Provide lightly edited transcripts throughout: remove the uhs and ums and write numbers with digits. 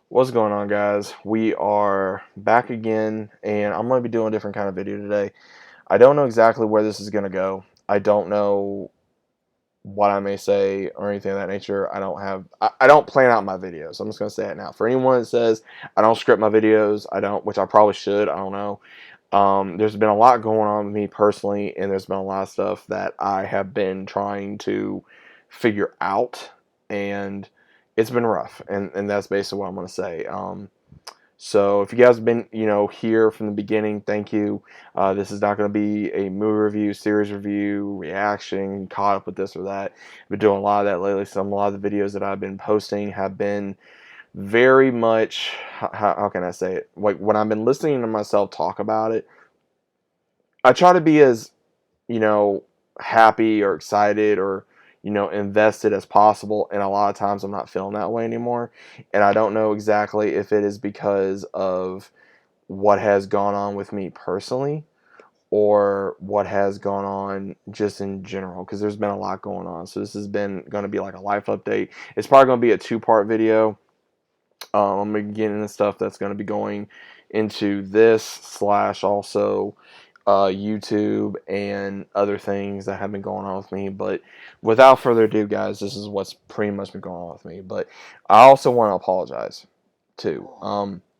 What's going on, guys? We are back again, and I'm going to be doing a different kind of video today. I don't know exactly where this is going to go. I don't know what I may say or anything of that nature. I don't plan out my videos. I'm just going to say it now. For anyone that says I don't script my videos, I don't, which I probably should. I don't know. There's been a lot going on with me personally, and there's been a lot of stuff that I have been trying to figure out, and it's been rough, and that's basically what I'm going to say. So if you guys have been, here from the beginning, thank you. This is not going to be a movie review, series review, reaction, caught up with this or that. I've been doing a lot of that lately. A lot of the videos that I've been posting have been very much, how can I say it? Like when I've been listening to myself talk about it, I try to be as, you know, happy or excited or, invested as possible. And a lot of times I'm not feeling that way anymore. And I don't know exactly if it is because of what has gone on with me personally or what has gone on just in general, because there's been a lot going on. So this has been going to be like a life update. It's probably going to be a two-part video. I'm going to get into stuff that's going to be going into this slash also YouTube and other things that have been going on with me. But without further ado, guys, this is what's pretty much been going on with me. But I also want to apologize too.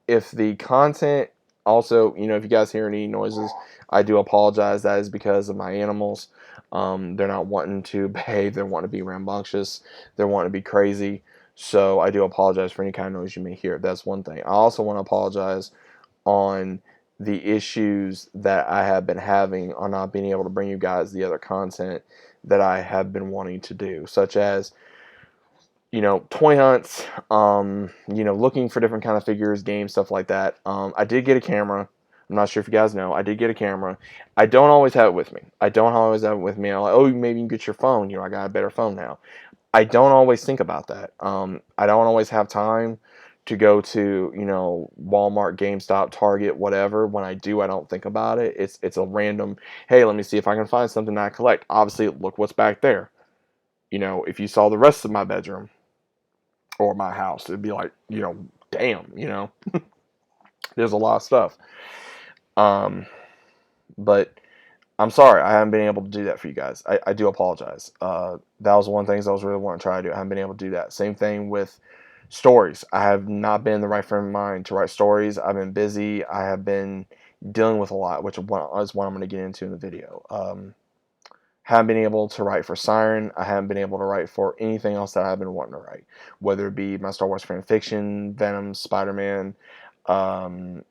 If the content also, if you guys hear any noises, I do apologize. That is because of my animals. They're not wanting to behave. They're wanting to be rambunctious. They're wanting to be crazy. So I do apologize for any kind of noise you may hear. That's one thing. I also want to apologize on the issues that I have been having on not being able to bring you guys the other content that I have been wanting to do, such as toy hunts, looking for different kind of figures, games, stuff like that. I did get a camera. I'm not sure if you guys know. I did get a camera. I don't always have it with me. I don't always have it with me. I'm like, oh, maybe you can get your phone. I got a better phone now. I don't always think about that. I don't always have time to go to, Walmart, GameStop, Target, whatever. When I do, I don't think about it. It's a random, hey, let me see if I can find something that I collect. Obviously, look what's back there. If you saw the rest of my bedroom or my house, it'd be like, damn, there's a lot of stuff. Um, but I'm sorry, I haven't been able to do that for you guys. I do apologize. That was one of the things I was really wanting to try to do. I haven't been able to do that. Same thing with stories. I have not been in the right frame of mind to write stories. I've been busy. I have been dealing with a lot, which is what I'm going to get into in the video. Haven't been able to write for Siren. I haven't been able to write for anything else that I've been wanting to write, whether it be my Star Wars fan fiction, Venom, Spider-Man, um,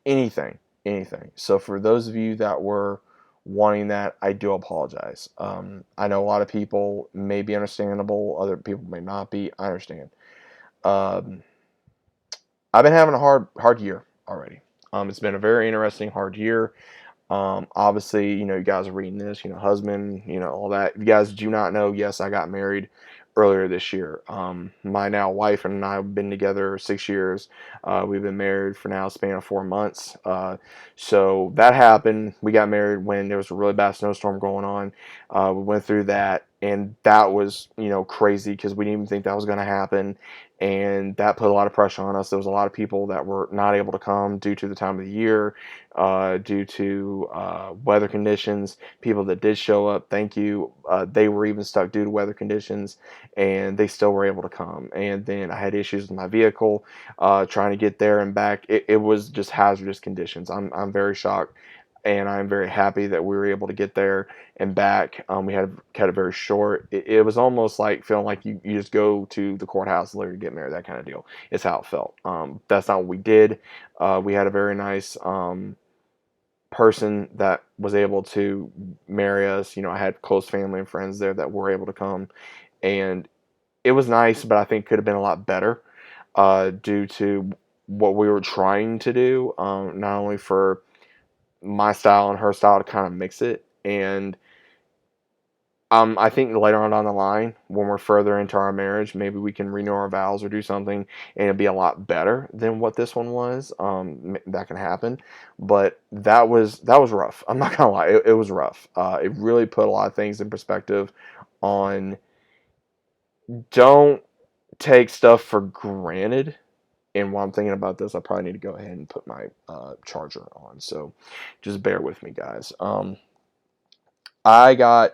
anything, anything. So for those of you that were wanting that, I do apologize. I know a lot of people may be understandable, other people may not be. I understand. Um, I've been having a hard year already. It's been a very interesting, hard year. Obviously, you guys are reading this, husband, all that. If you guys do not know, yes, I got married earlier this year. My now wife and I have been together 6 years. We've been married for now a span of 4 months. So that happened. We got married when there was a really bad snowstorm going on. We went through that, and that was, crazy because we didn't even think that was going to happen. And that put a lot of pressure on us. There was a lot of people that were not able to come due to the time of the year, due to weather conditions. People that did show up, thank you. They were even stuck due to weather conditions, and they still were able to come. And then I had issues with my vehicle, trying to get there and back. It was just hazardous conditions. I'm very shocked, and I'm very happy that we were able to get there and back. We had cut it very short. It was almost like feeling like you just go to the courthouse and literally get married, that kind of deal. It's how it felt. That's not what we did. We had a very nice person that was able to marry us. I had close family and friends there that were able to come, and it was nice, but I think could have been a lot better due to what we were trying to do, not only for my style and her style to kind of mix it. And I think later on down the line, when we're further into our marriage, maybe we can renew our vows or do something, and it'll be a lot better than what this one was. That can happen, but that was rough. I'm not gonna lie, it was rough. It really put a lot of things in perspective. On, don't take stuff for granted. And while I'm thinking about this, I probably need to go ahead and put my charger on. So just bear with me, guys. I got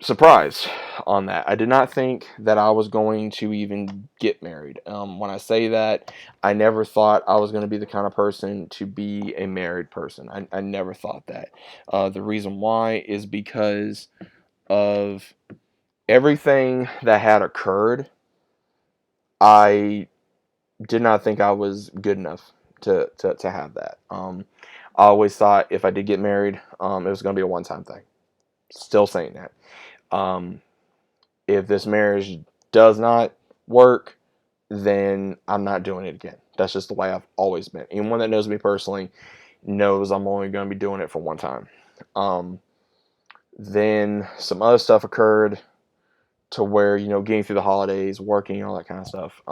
surprised on that. I did not think that I was going to even get married. When I say that, I never thought I was going to be the kind of person to be a married person. I never thought that. The reason why is because of everything that had occurred. I did not think I was good enough to have that. I always thought if I did get married, it was going to be a one-time thing. Still saying that. Um, if this marriage does not work, then I'm not doing it again. That's just the way I've always been. Anyone that knows me personally knows I'm only going to be doing it for one time. Um, then some other stuff occurred to where, getting through the holidays, working, all that kind of stuff.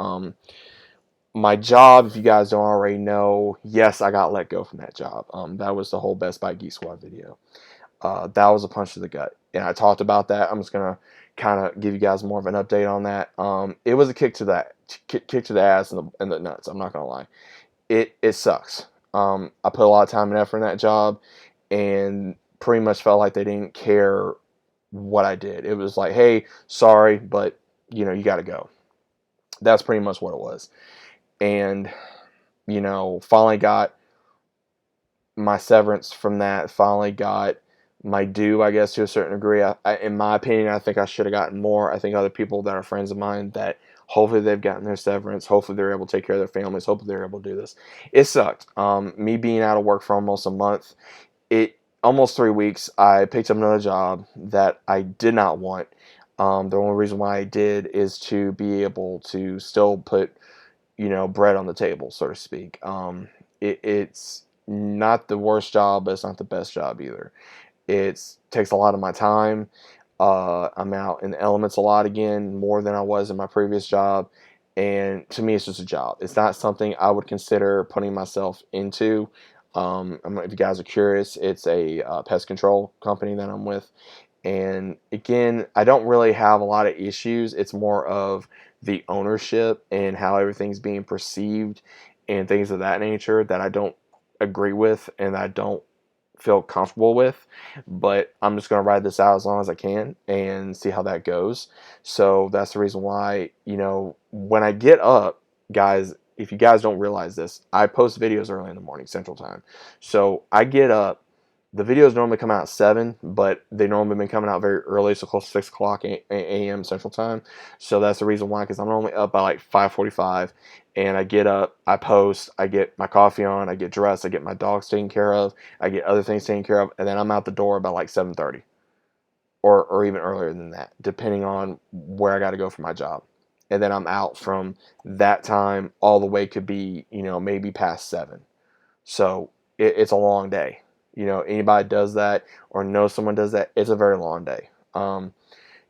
My job, if you guys don't already know, yes, I got let go from that job. That was the whole Best Buy Geek Squad video. That was a punch to the gut, and I talked about that. I'm just gonna kind of give you guys more of an update on that. It was a kick to the ass and the nuts. I'm not gonna lie, it sucks. I put a lot of time and effort in that job, and pretty much felt like they didn't care what I did. It was like, hey, sorry, but you got to go. That's pretty much what it was. And finally got my severance from that. Finally got my due, I guess, to a certain degree. In my opinion, I think I should have gotten more. I think other people that are friends of mine that hopefully they've gotten their severance. Hopefully they're able to take care of their families. Hopefully they're able to do this. It sucked. Me being out of work for almost a month, almost 3 weeks. I picked up another job that I did not want. The only reason why I did is to be able to still put bread on the table, so to speak. It's not the worst job, but it's not the best job either. It takes a lot of my time. I'm out in the elements a lot again, more than I was in my previous job. And to me, it's just a job. It's not something I would consider putting myself into. If you guys are curious, it's a pest control company that I'm with. And again, I don't really have a lot of issues. It's more of the ownership and how everything's being perceived and things of that nature that I don't agree with and I don't feel comfortable with. But I'm just going to ride this out as long as I can and see how that goes. So that's the reason why, when I get up, guys, if you guys don't realize this, I post videos early in the morning, Central Time. So I get up. The videos normally come out at 7, but they normally been coming out very early, so close to 6 o'clock a.m. Central Time. So that's the reason why, because I'm normally up by like 5:45, and I get up, I post, I get my coffee on, I get dressed, I get my dogs taken care of, I get other things taken care of, and then I'm out the door about like 7:30, or even earlier than that, depending on where I got to go for my job. And then I'm out from that time all the way could be, maybe past 7. So it's a long day. Anybody does that or knows someone does that, it's a very long day.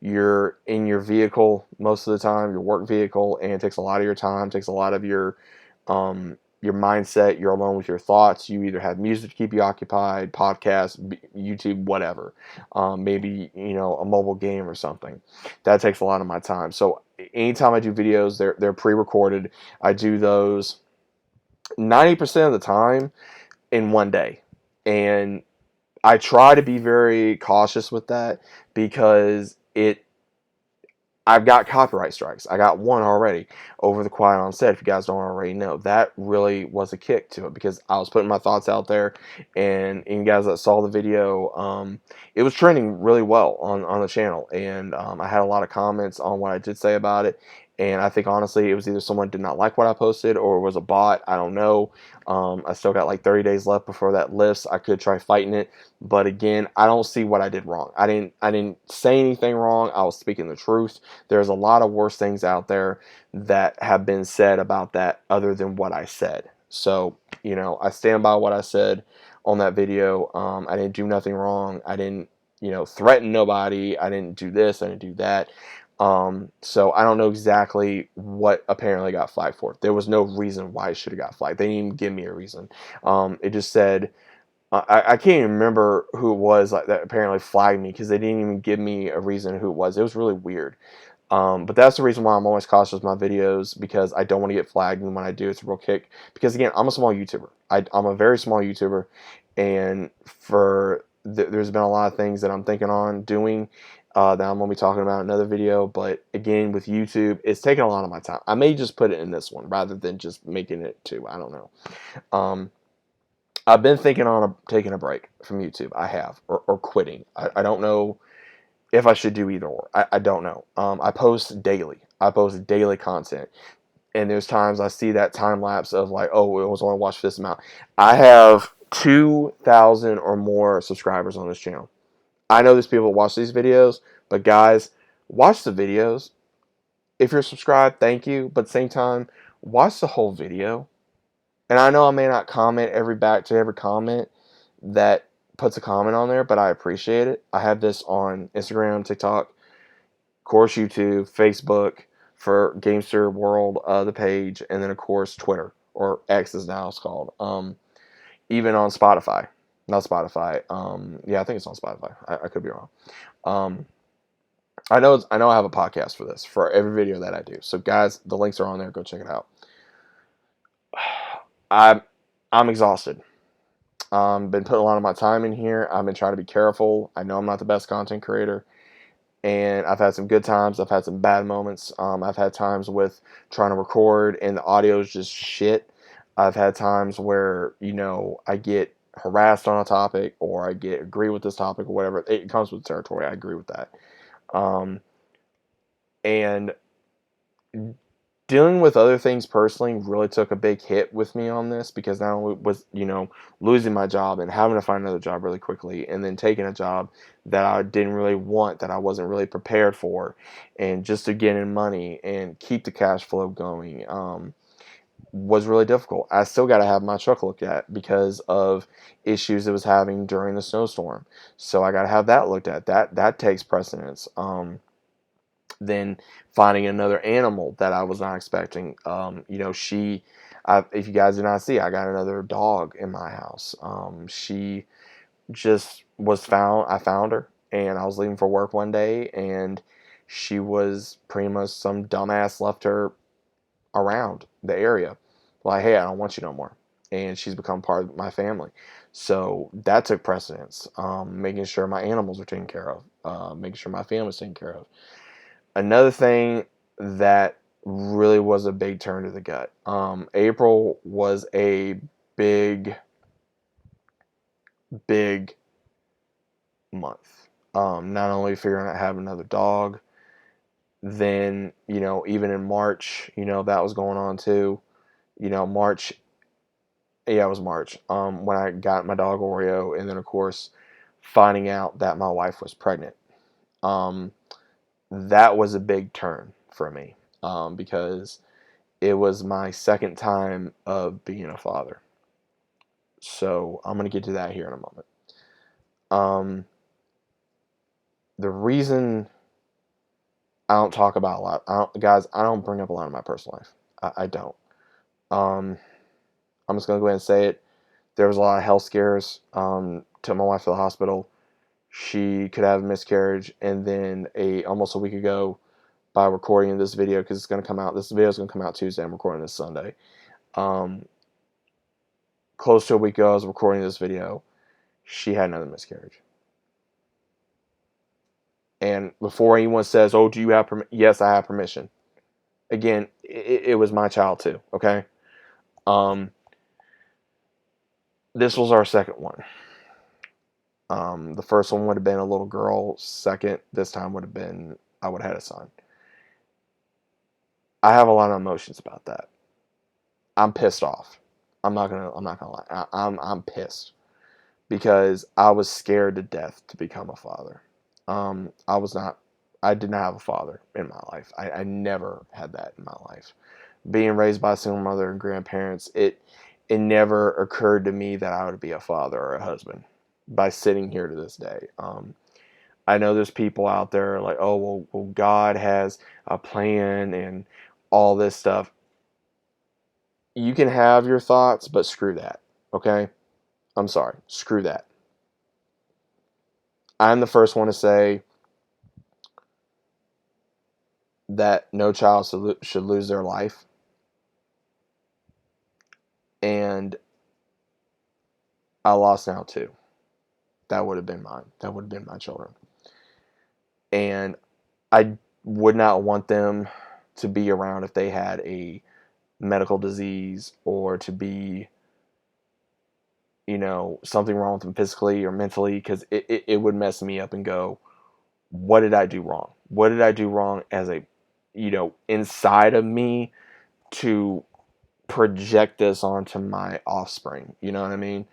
You're in your vehicle most of the time, your work vehicle, and it takes a lot of your time, takes a lot of your mindset. You're alone with your thoughts. You either have music to keep you occupied, podcasts, YouTube, whatever. Maybe a mobile game or something. That takes a lot of my time. So anytime I do videos, they're pre-recorded. I do those 90% of the time in one day. And I try to be very cautious with that because I've got copyright strikes. I got one already over the Quiet on Set. If you guys don't already know, that really was a kick to it because I was putting my thoughts out there, and you guys that saw the video, it was trending really well on the channel, and I had a lot of comments on what I did say about it. And I think honestly, it was either someone did not like what I posted or it was a bot. I don't know. I still got like 30 days left before that lifts. I could try fighting it, but again, I don't see what I did wrong. I didn't say anything wrong. I was speaking the truth. There's a lot of worse things out there that have been said about that other than what I said. So, I stand by what I said on that video. I didn't do nothing wrong. I didn't, threaten nobody. I didn't do this. I didn't do that. So I don't know exactly what apparently got flagged for. There was no reason why it should have got flagged. They didn't even give me a reason. It just said, I can't even remember who it was like that apparently flagged me because they didn't even give me a reason who it was. It was really weird. But that's the reason why I'm always cautious with my videos, because I don't want to get flagged, and when I do, it's a real kick. Because again, I'm a small YouTuber. I'm a very small YouTuber, and there's been a lot of things that I'm thinking on doing that I'm going to be talking about in another video. But again, with YouTube, it's taking a lot of my time. I may just put it in this one rather than just making it two. I don't know. I've been thinking on taking a break from YouTube. I have, or quitting. I don't know if I should do either or. I don't know. I post daily. I post daily content. And there's times I see that time lapse of like, oh, it was only watched this amount. I have 2,000 or more subscribers on this channel. I know there's people that watch these videos, but guys, watch the videos. If you're subscribed, thank you. But at the same time, watch the whole video. And I know I may not comment back to every comment that puts a comment on there, but I appreciate it. I have this on Instagram, TikTok, of course YouTube, Facebook for Gamester World, the page, and then of course Twitter, or X as now it's called. Even on Spotify, not Spotify. Yeah, I think it's on Spotify. I could be wrong. I know I have a podcast for this, for every video that I do. So guys, the links are on there. Go check it out. I'm exhausted. Been putting a lot of my time in here. I've been trying to be careful. I know I'm not the best content creator, and I've had some good times. I've had some bad moments. I've had times with trying to record and the audio is just shit. I've had times where, I get harassed on a topic, or I agree with this topic, or whatever. It comes with the territory. I agree with that. And dealing with other things personally really took a big hit with me on this, because not only was, losing my job and having to find another job really quickly, and then taking a job that I didn't really want, that I wasn't really prepared for, and just to get in money and keep the cash flow going, was really difficult. I still got to have my truck looked at because of issues it was having during the snowstorm. So I got to have that looked at. That takes precedence. Then finding another animal that I was not expecting. If you guys did not see, I got another dog in my house. She just was found. I found her, and I was leaving for work one day, and she was pretty much, some dumbass left her around the area. Like, hey, I don't want you no more. And she's become part of my family. So that took precedence. Making sure my animals were taken care of. Making sure my family was taken care of. Another thing that really was a big turn to the gut. April was a big, big month. Not only figuring out having another dog, then, even in March, that was going on too. March, yeah, it was March, when I got my dog Oreo, and then of course finding out that my wife was pregnant. That was a big turn for me, because it was my second time of being a father. So I'm going to get to that here in a moment. The reason I don't talk about a lot, I don't bring up a lot of my personal life. I don't. I'm just going to go ahead and say it. There was a lot of health scares. Took my wife to the hospital. She could have a miscarriage, and then almost a week ago, by recording this video, because it's going to come out. This video is going to come out Tuesday. I'm recording this Sunday. Close to a week ago, I was recording this video. She had another miscarriage. And before anyone says, "Oh, do you have permission?" Yes, I have permission. Again, it was my child too. Okay. This was our second one. The first one would have been a little girl. Second, this time would have been, I would have had a son. I have a lot of emotions about that. I'm pissed off. I'm not gonna lie. I'm pissed, because I was scared to death to become a father. I did not have a father in my life. I never had that in my life. Being raised by a single mother and grandparents, it never occurred to me that I would be a father or a husband by sitting here to this day. I know there's people out there like, oh, well, God has a plan and all this stuff. You can have your thoughts, but screw that. Okay? I'm sorry. Screw that. I'm the first one to say that no child should lose their life. And I lost now too. That would have been mine. That would have been my children. And I would not want them to be around if they had a medical disease, or to be, something wrong with them physically or mentally, because it would mess me up and go, what did I do wrong? What did I do wrong as a, inside of me, to project this onto my offspring? You know what I mean?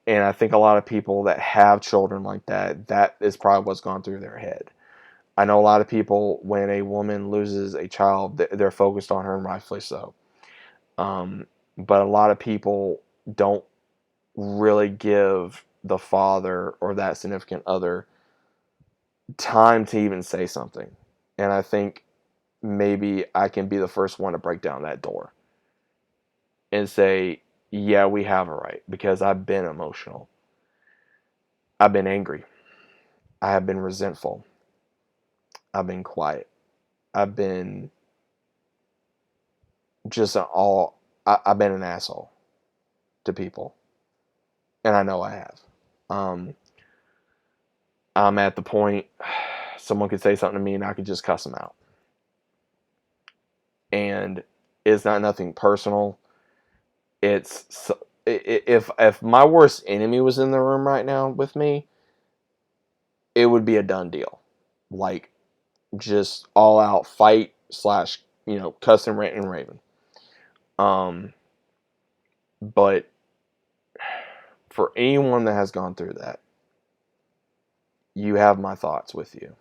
And I think a lot of people that have children like that, that is probably what's gone through their head. I know a lot of people, when a woman loses a child, they're focused on her, and rightfully so. But a lot of people don't really give the father or that significant other time to even say something. And I think maybe I can be the first one to break down that door and say, yeah, we have a right, because I've been emotional. I've been angry. I have been resentful. I've been quiet. I've been just I've been an asshole to people. And I know I have. Um, I'm at the point, someone could say something to me and I could just cuss them out. And it's not nothing personal. It's, if my worst enemy was in the room right now with me, it would be a done deal. Like, just all out fight slash, cussing, ranting, and raving. But for anyone that has gone through that, you have my thoughts with you,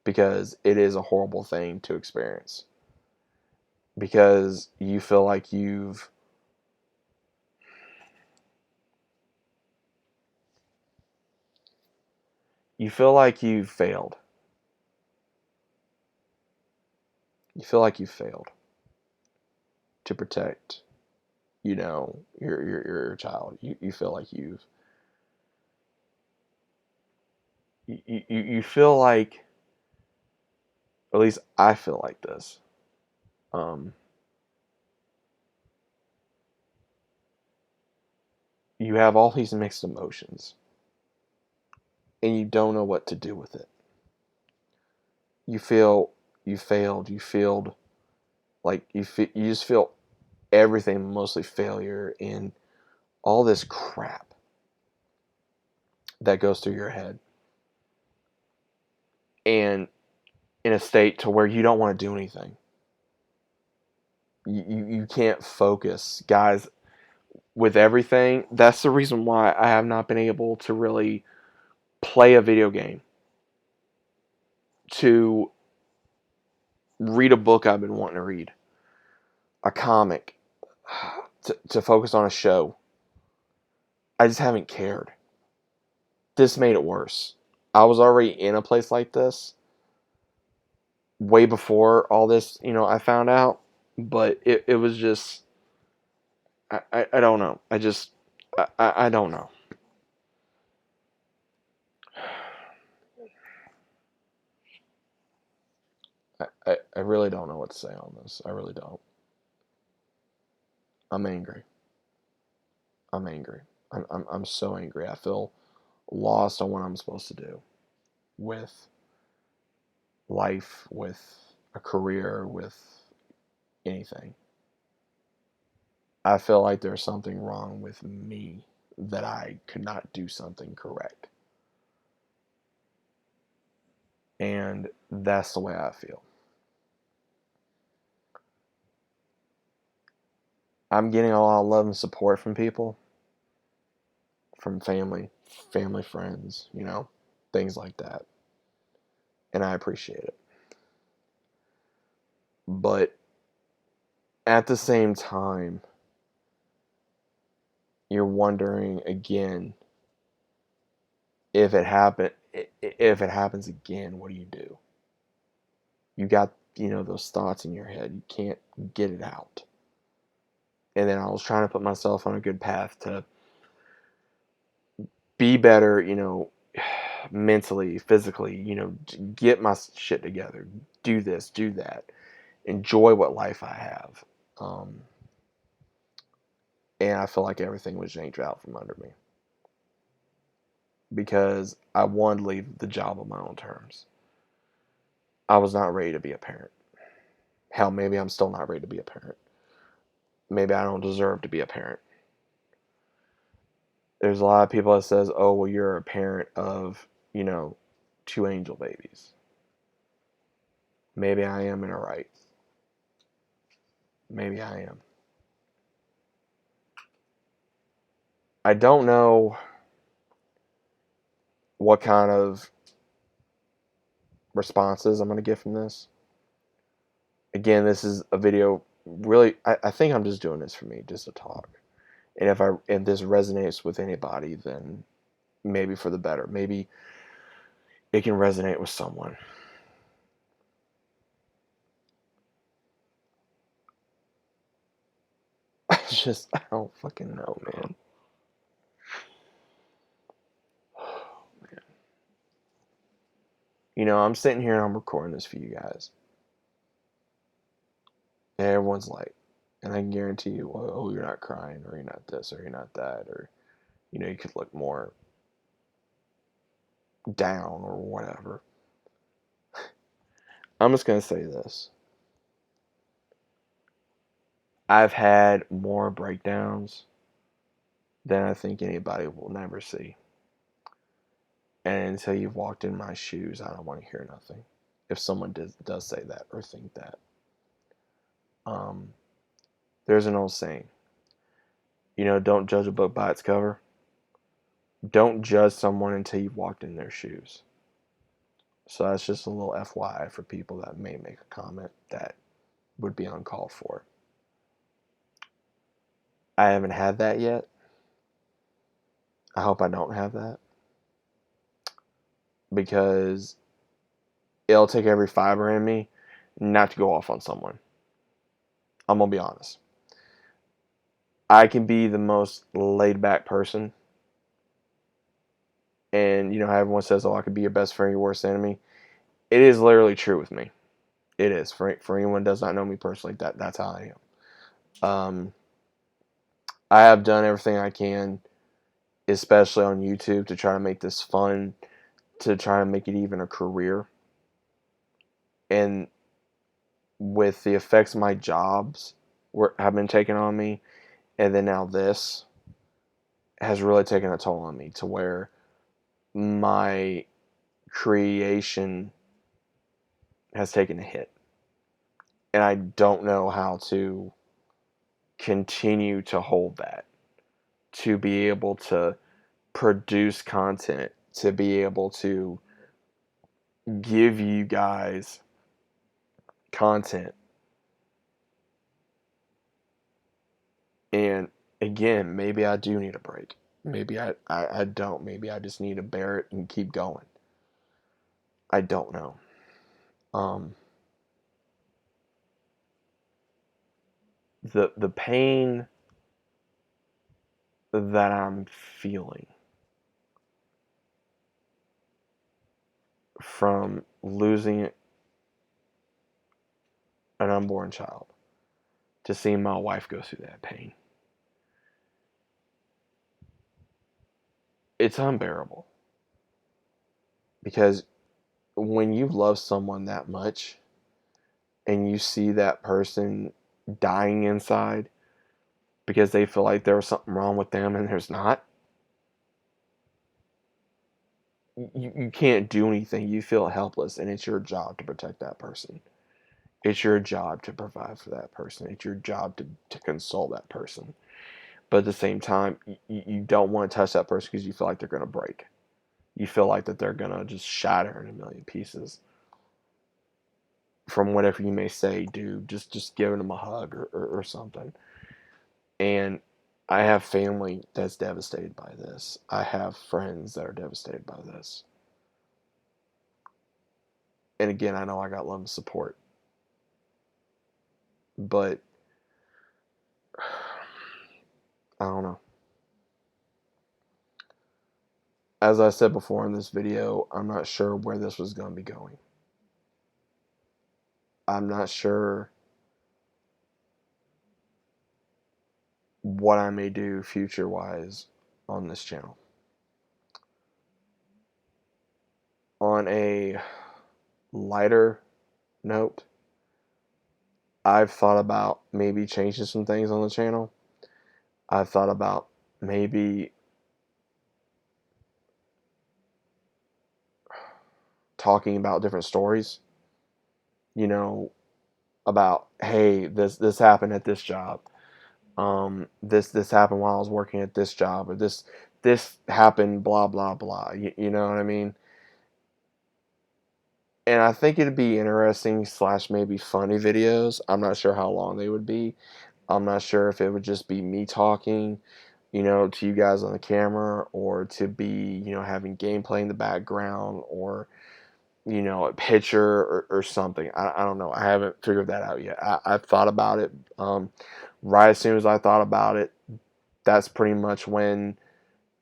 because it is a horrible thing to experience, because you feel like you've failed. You feel like you've failed to protect, your child. You feel like you feel like, at least I feel like this. Um, you have all these mixed emotions, and you don't know what to do with it. You feel you failed. You feel like you just feel everything, mostly failure, and all this crap that goes through your head, and in a state to where you don't want to do anything. You can't focus, guys. With everything, that's the reason why I have not been able to really play a video game, to read a book I've been wanting to read, a comic, to focus on a show. I just haven't cared. This made it worse. I was already in a place like this way before all this, I found out. But it was just, I don't know. I don't know. I really don't know what to say on this. I really don't. I'm angry. I'm angry. I'm so angry. I feel lost on what I'm supposed to do with life, with a career, with anything. I feel like there's something wrong with me, that I could not do something correct. And that's the way I feel. I'm getting a lot of love and support from people, from family, friends, things like that. And I appreciate it. But at the same time, you're wondering again, if it happens again, what do you do? You got, those thoughts in your head. You can't get it out. And then I was trying to put myself on a good path to be better, mentally, physically, get my shit together, do this, do that, enjoy what life I have. And I feel like everything was yanked out from under me because I wanted to leave the job on my own terms. I was not ready to be a parent. Hell, maybe I'm still not ready to be a parent. Maybe I don't deserve to be a parent. There's a lot of people that says, "Oh, well, you're a parent of, 2 angel babies." Maybe I am in a right. Maybe I am. I don't know what kind of responses I'm going to get from this. Again, this is a video. Really, I think I'm just doing this for me, just to talk. And if this resonates with anybody, then maybe for the better. Maybe it can resonate with someone. I don't fucking know, man. I'm sitting here and I'm recording this for you guys. And everyone's like, and I can guarantee you, well, oh, you're not crying, or you're not this, or you're not that, or, you could look more down or whatever. I'm just going to say this. I've had more breakdowns than I think anybody will never see. And until you've walked in my shoes, I don't want to hear nothing. If someone does say that or think that. There's an old saying, don't judge a book by its cover. Don't judge someone until you've walked in their shoes. So that's just a little FYI for people that may make a comment that would be uncalled for. I haven't had that yet. I hope I don't have that. Because it'll take every fiber in me not to go off on someone. I'm going to be honest. I can be the most laid back person. And how everyone says, oh, I could be your best friend, your worst enemy. It is literally true with me. It is. For anyone who does not know me personally, that's how I am. I have done everything I can, especially on YouTube, to try to make this fun, to try to make it even a career. And with the effects my jobs have been taking on me, and then now this has really taken a toll on me, to where my creation has taken a hit. And I don't know how to continue to hold that, to be able to produce content, to be able to give you guys content. And again, maybe I do need a break. Maybe I don't. Maybe I just need to bear it and keep going. I don't know. The pain that I'm feeling from losing an unborn child, to seeing my wife go through that pain, it's unbearable. Because when you love someone that much and you see that person dying inside because they feel like there was something wrong with them and there's not, you can't do anything. You feel helpless, and it's your job to protect that person. It's your job to provide for that person. It's your job to console that person. But at the same time, you don't want to touch that person because you feel like they're going to break. You feel like that they're going to just shatter in a million pieces from whatever you may say, do. Just giving them a hug or something. And I have family that's devastated by this. I have friends that are devastated by this. And again, I know I got love and support. But I don't know. as I said before in this video, I'm not sure where this was going to be going. I'm not sure what I may do future-wise on this channel. On a lighter note, I've thought about maybe changing some things on the channel. I've thought about maybe talking about different stories, you know, about, hey, this happened at this job. This happened while I was working at this job, or this happened, blah blah blah. You know what I mean? And I think it'd be interesting slash maybe funny videos. I'm not sure how long they would be. I'm not sure if it would just be me talking, to you guys on the camera, or to be, having gameplay in the background, or, a picture or something. I don't know. I haven't figured that out yet. I've thought about it. Right as soon as I thought about it, that's pretty much when,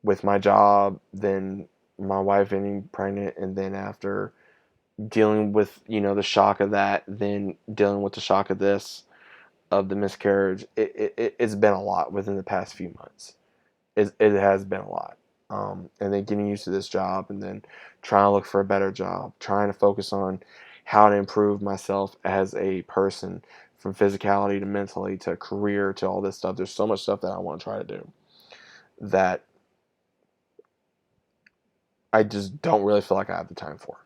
with my job, then my wife getting pregnant, and then after dealing with, the shock of that, then dealing with the shock of this, of the miscarriage, it's been a lot within the past few months. It has been a lot. And then getting used to this job, and then trying to look for a better job, trying to focus on how to improve myself as a person, from physicality to mentally to career to all this stuff. There's so much stuff that I want to try to do that I just don't really feel like I have the time for.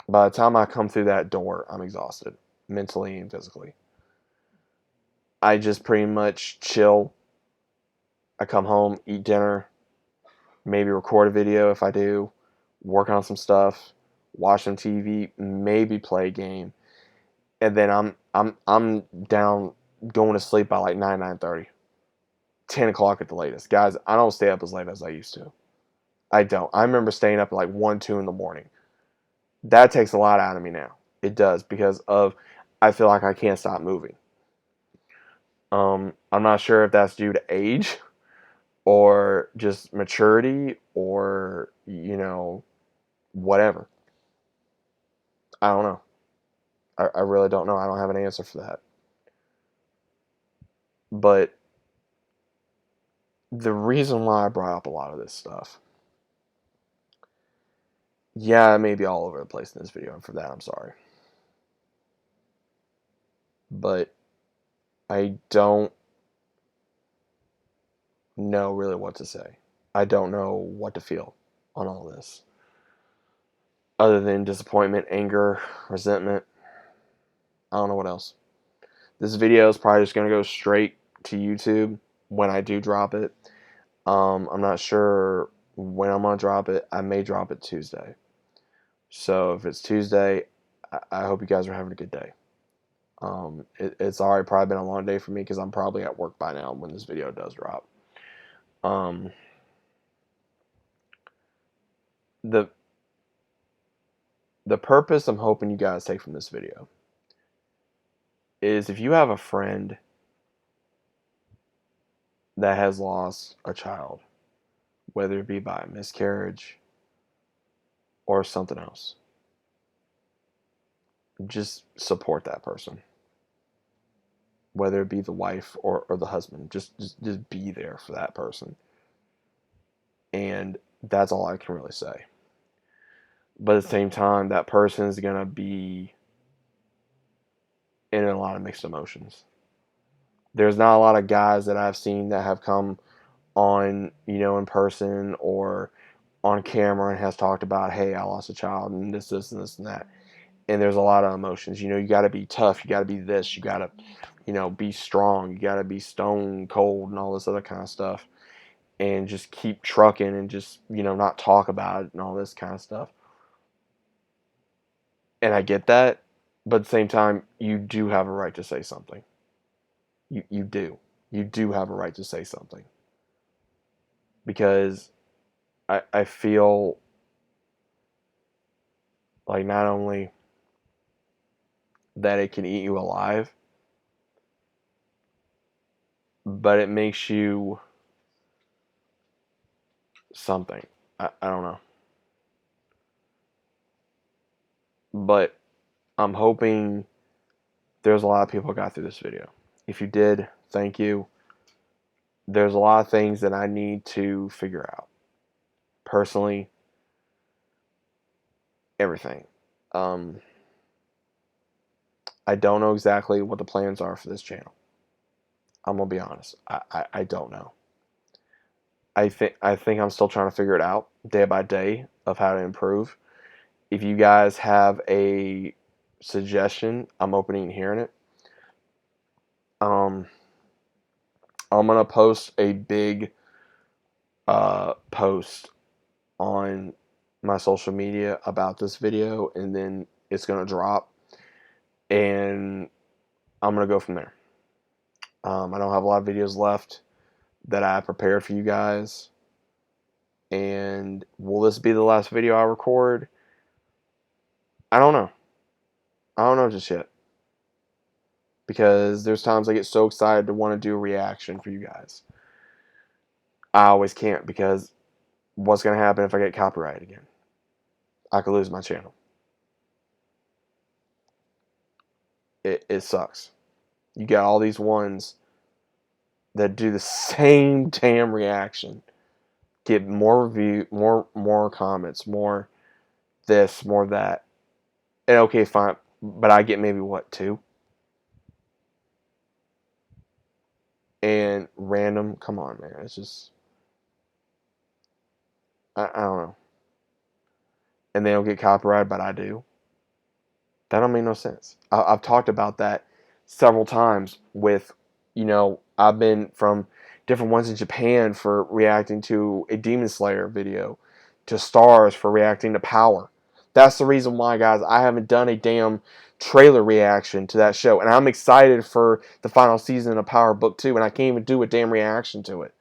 By the time I come through that door, I'm exhausted, mentally and physically. I just pretty much chill. I come home, eat dinner, maybe record a video if I do, work on some stuff, watch some TV, maybe play a game, and then I'm down, going to sleep by like 9:30, 10 o'clock at the latest. Guys, I don't stay up as late as I used to. I don't. I remember staying up at like 1, 2 in the morning. That takes a lot out of me now. It does, because of, I feel like I can't stop moving. I'm not sure if that's due to age, or just maturity, or, whatever. I don't know. I really don't know. I don't have an answer for that. But the reason why I brought up a lot of this stuff, yeah, I may be all over the place in this video, and for that, I'm sorry. But I don't know really what to say. I don't know what to feel on all this, other than disappointment, anger, resentment. I don't know what else. This video is probably just going to go straight to YouTube when I do drop it. I'm not sure when I'm going to drop it. I may drop it Tuesday. So if it's Tuesday, I hope you guys are having a good day. It's already probably been a long day for me, because I'm probably at work by now when this video does drop. The purpose I'm hoping you guys take from this video is, if you have a friend that has lost a child, whether it be by a miscarriage or something else, just support that person. Whether it be the wife or the husband, just be there for that person. And that's all I can really say. But at the same time, that person is going to be in a lot of mixed emotions. There's not a lot of guys that I've seen that have come on, in person or on camera, and has talked about, hey, I lost a child, and this and this and that. And there's a lot of emotions. You got to be tough. You got to be this. You got to, be strong. You got to be stone cold and all this other kind of stuff. And just keep trucking, and just, not talk about it and all this kind of stuff. And I get that. But at the same time, you do have a right to say something. You do. You do have a right to say something. Because I feel like, not only that it can eat you alive, but it makes you something. I don't know. But I'm hoping there's a lot of people who got through this video. If you did, thank you. There's a lot of things that I need to figure out. Personally, everything. Um, I don't know exactly what the plans are for this channel. I'm gonna be honest. I don't know. I think I'm still trying to figure it out day by day of how to improve. If you guys have a suggestion, I'm open to hearing it. Um, I'm gonna post a big post on my social media about this video, and then it's gonna drop, and I'm gonna go from there. I don't have a lot of videos left that I prepared for you guys. And will this be the last video I record? I don't know. I don't know just yet. Because there's times I get so excited to want to do a reaction for you guys. I always can't, because what's going to happen if I get copyrighted again? I could lose my channel. It sucks. You got all these ones that do the same damn reaction. Get more review, more comments, more this, more that. And okay, fine. But I get maybe what, 2? And random, come on, man. It's just, I don't know. And they don't get copyrighted, but I do. That don't make no sense. I've talked about that several times with, I've been from different ones in Japan for reacting to a Demon Slayer video, to Stars for reacting to Power. That's the reason why, guys, I haven't done a damn trailer reaction to that show. And I'm excited for the final season of Power Book 2, and I can't even do a damn reaction to it.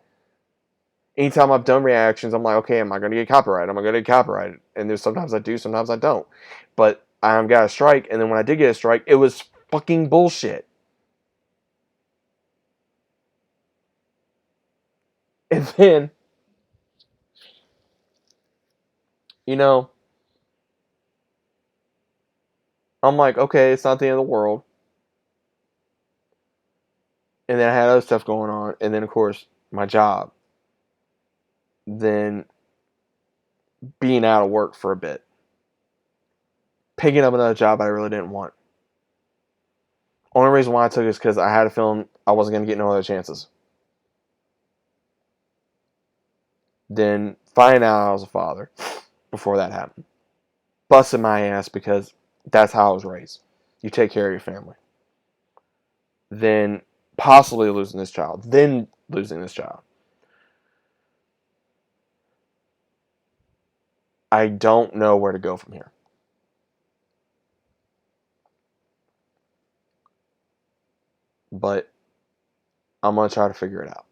Anytime I've done reactions, I'm like, okay, am I going to get copyrighted? Am I going to get copyrighted? And there's sometimes I do, sometimes I don't. But I got a strike, and then when I did get a strike, it was fucking bullshit. And then, I'm like, okay, it's not the end of the world. And then I had other stuff going on, and then, of course, my job. Then being out of work for a bit. Picking up another job I really didn't want. Only reason why I took it is because I had a feeling I wasn't going to get no other chances. Then finding out I was a father before that happened. Busting my ass because that's how I was raised. You take care of your family. Then possibly losing this child. Then losing this child. I don't know where to go from here. But I'm going to try to figure it out.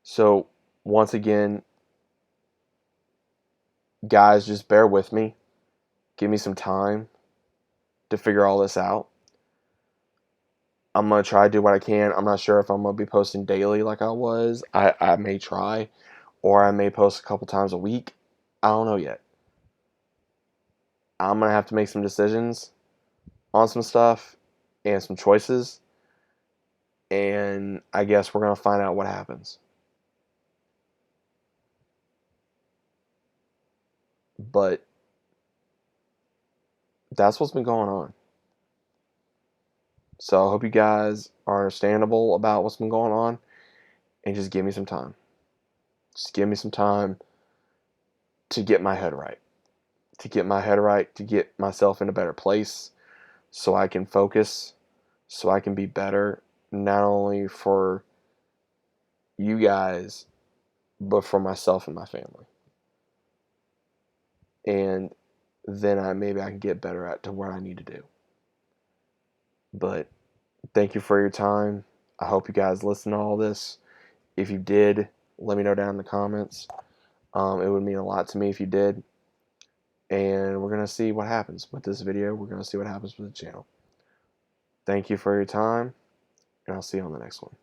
So, once again, guys, just bear with me. Give me some time to figure all this out. I'm going to try to do what I can. I'm not sure if I'm going to be posting daily like I was. I may try. Or I may post a couple times a week. I don't know yet. I'm going to have to make some decisions on some stuff and some choices. And I guess we're going to find out what happens. But that's what's been going on. So I hope you guys are understandable about what's been going on, and just give me some time. Just give me some time to get my head right. To get my head right, to get myself in a better place so I can focus, so I can be better, not only for you guys, but for myself and my family. And then maybe I can get better at to what I need to do. But thank you for your time. I hope you guys listen to all this. If you did, let me know down in the comments. It would mean a lot to me if you did. And we're going to see what happens with this video. We're going to see what happens with the channel. Thank you for your time, and I'll see you on the next one.